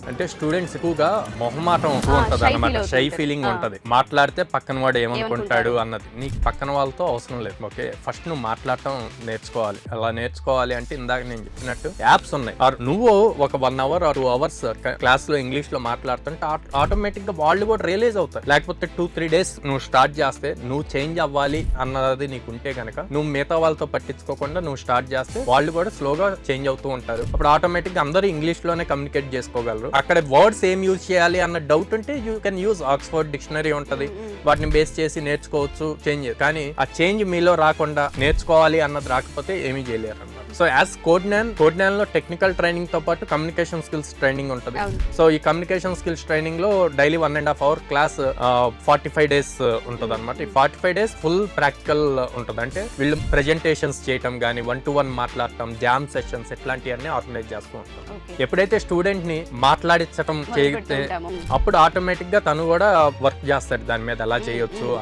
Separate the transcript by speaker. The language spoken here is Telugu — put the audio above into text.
Speaker 1: అంటే స్టూడెంట్స్ ఎక్కువగా మొహమాటం ఉంటది అనమాట, షై ఫీలింగ్ ఉంటది. మాట్లాడితే పక్కన వాడు ఏమనుకుంటాడు అన్నది. నీకు పక్కన వాళ్ళతో అవసరం లేదు. ఓకే, ఫస్ట్ నువ్వు మాట్లాడటం నేర్చుకోవాలి. అలా నేర్చుకోవాలి అంటే ఇందాక నేను చెప్పినట్టు యాప్స్ ఉన్నాయి. నువ్వు ఒక 1 hour or 2 hours క్లాస్ లో ఇంగ్లీష్ లో మాట్లాడుతుంటే ఆటోమేటిక్ గా వాళ్ళు కూడా రియలైజ్ అవుతారు. లేకపోతే 2-3 days నువ్వు స్టార్ట్ చేస్తే నువ్వు చేంజ్ అవ్వాలి అన్నది నీకు ఉంటే కనుక నువ్వు మిగతా వాళ్ళతో పట్టించుకోకుండా నువ్వు స్టార్ట్ చేస్తే వాళ్ళు కూడా స్లోగా చేంజ్ అవుతూ ఉంటారు. అప్పుడు ఆటోమేటిక్ గా అందరూ ఇంగ్లీష్ లోనే కమ్యూనికేట్ చేసుకోగలరు. అక్కడ వర్డ్స్ ఏం యూజ్ చేయాలి అన్న డౌట్ ఉంటే you can use Oxford dictionary ఉంటది, వాటిని బేస్ చేసి నేర్చుకోవచ్చు చేంజ్. కానీ ఆ చేంజ్ మీలో రాకుండా నేర్చుకోవాలి అన్నది రాకపోతే ఏమీ చేయలేరు అన్నమాట. సో యాజ్ కోడ్9 లో టెక్నికల్ ట్రైనింగ్ తో పాటు కమ్యూనికేషన్ స్కిల్స్ ట్రైనింగ్ ఉంటుంది. సో ఈ కమ్యూనికేషన్ స్కిల్స్ ట్రైనింగ్ లో డైలీ 1.5 hour క్లాస్ 45 days ఉంటుంది అనమాట. ఈ 45 days ఫుల్ ప్రాక్టికల్ ఉంటుంది. అంటే వీళ్ళు ప్రెజెంటేషన్స్ చేయటం కానీ, 1-to-1 మాట్లాడటం, జామ్ సెషన్స్ ఇట్లాంటివన్నీ ఆర్గనైజ్ చేస్తూ ఉంటాం. ఎప్పుడైతే స్టూడెంట్ ని మాట్లాడించడం చేస్తే అప్పుడు ఆటోమేటిక్ గా తను కూడా వర్క్ చేస్తాడు దాని మీద, ఎలా చేయొచ్చు